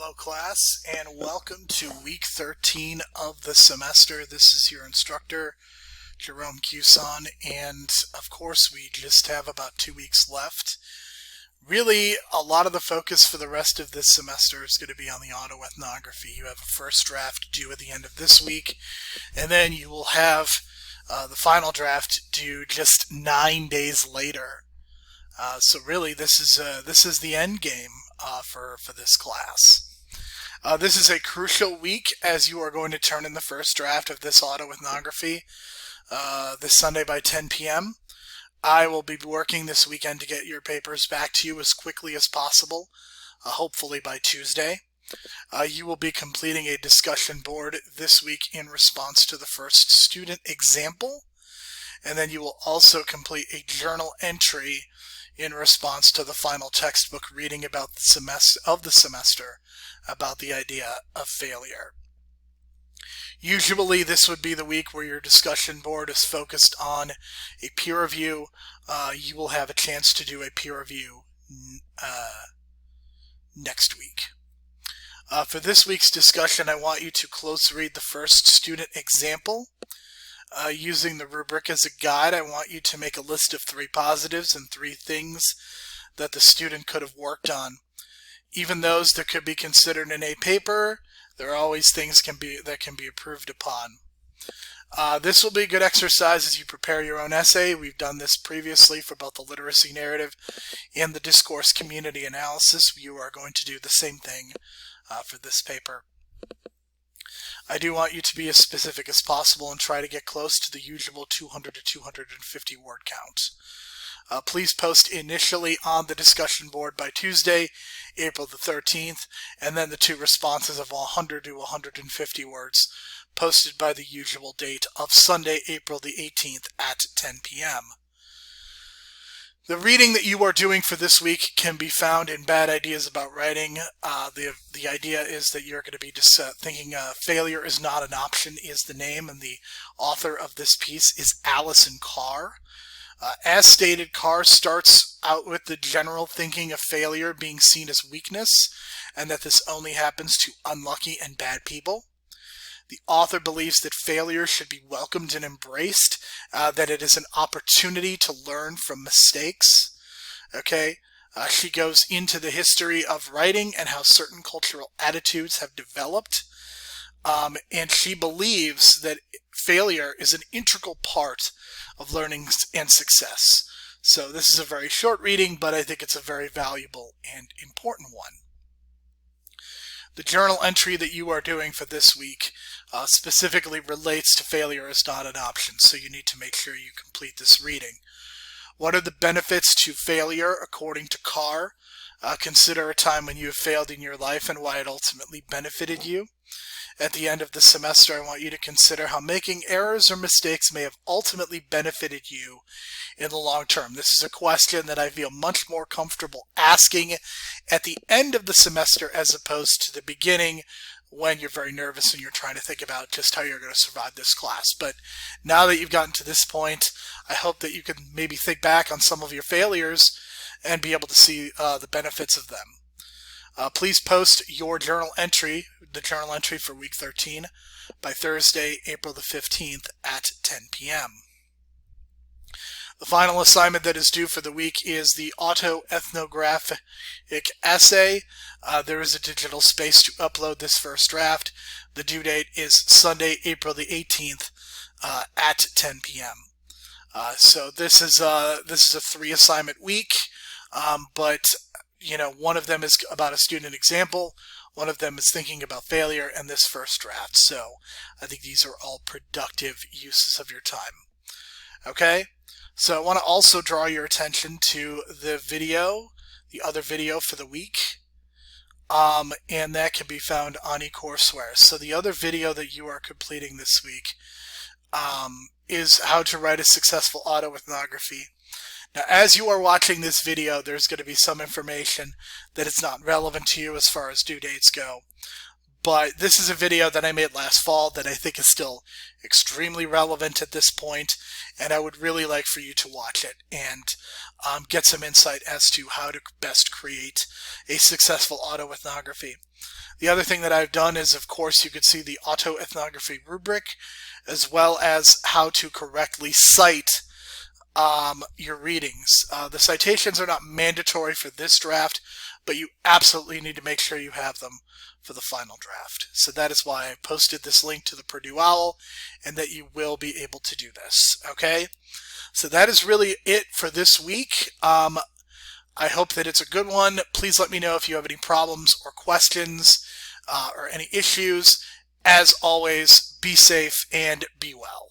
Hello class, and welcome to week 13 of the semester. This is your instructor, Jerome Cuson, and of course we just have about 2 weeks left. Really, a lot of the focus for the rest of this semester is going to be on the autoethnography. You have a first draft due at the end of this week, and then you will have the final draft due just 9 days later. So really, this is the end game for this class. This is a crucial week as you are going to turn in the first draft of this autoethnography this Sunday by 10 p.m. I will be working this weekend to get your papers back to you as quickly as possible, hopefully by Tuesday. You will be completing a discussion board this week in response to the first student example, and then you will also complete a journal entry in response to the final textbook reading about the semester about the idea of failure. Usually this would be the week where your discussion board is focused on a peer review. You will have a chance to do a peer review next week. For this week's discussion, I want you to close read the first student example. Using the rubric as a guide, I want you to make a list of 3 positives and 3 things that the student could have worked on. Even those that could be considered in a paper, there are always things that can be improved upon. This will be a good exercise as you prepare your own essay. We've done this previously for both the literacy narrative and the discourse community analysis. You are going to do the same thing for this paper. I do want you to be as specific as possible and try to get close to the usual 200 to 250 word count. Please post initially on the discussion board by Tuesday, April the 13th, and then the 2 responses of 100 to 150 words posted by the usual date of Sunday, April the 18th at 10 p.m. The reading that you are doing for this week can be found in Bad Ideas About Writing. The idea is that you're going to be just thinking Failure is Not an Option is the name, and the author of this piece is Alison Carr. As stated, Carr starts out with the general thinking of failure being seen as weakness, and that this only happens to unlucky and bad people. The author believes that failure should be welcomed and embraced, that it is an opportunity to learn from mistakes. Okay, she goes into the history of writing and how certain cultural attitudes have developed, and she believes that failure is an integral part of learning and success. So this is a very short reading, but I think it's a very valuable and important one. The journal entry that you are doing for this week specifically relates to failure is not an option, so you need to make sure you complete this reading. What are the benefits to failure according to Carr? Consider a time when you have failed in your life and why it ultimately benefited you. At the end of the semester, I want you to consider how making errors or mistakes may have ultimately benefited you in the long term. This is a question that I feel much more comfortable asking at the end of the semester as opposed to the beginning when you're very nervous and you're trying to think about just how you're going to survive this class. But now that you've gotten to this point, I hope that you can maybe think back on some of your failures and be able to see the benefits of them. Please post your journal entry, the journal entry for week 13, by Thursday, April the 15th at 10 p.m. The final assignment that is due for the week is the autoethnographic essay. There is a digital space to upload this first draft. The due date is Sunday, April the 18th at 10 p.m. So this is a 3 assignment week, but one of them is about a student example, one of them is thinking about failure, and this first draft. So I think these are all productive uses of your time. Okay, so I want to also draw your attention to the other video for the week, and that can be found on eCourseware. So the other video that you are completing this week is how to write a successful autoethnography. Now, as you are watching this video, there's going to be some information that is not relevant to you as far as due dates go. but this is a video that I made last fall that I think is still extremely relevant at this point, and I would really like for you to watch it and get some insight as to how to best create a successful autoethnography. The other thing that I've done is, of course, you could see the autoethnography rubric, as well as how to correctly cite your readings. The citations are not mandatory for this draft, but you absolutely need to make sure you have them for the final draft. So that is why I posted this link to the Purdue OWL, and that you will be able to do this. Okay? So that is really it for this week. I hope that it's a good one. Please let me know if you have any problems or questions or any issues. As always, be safe and be well.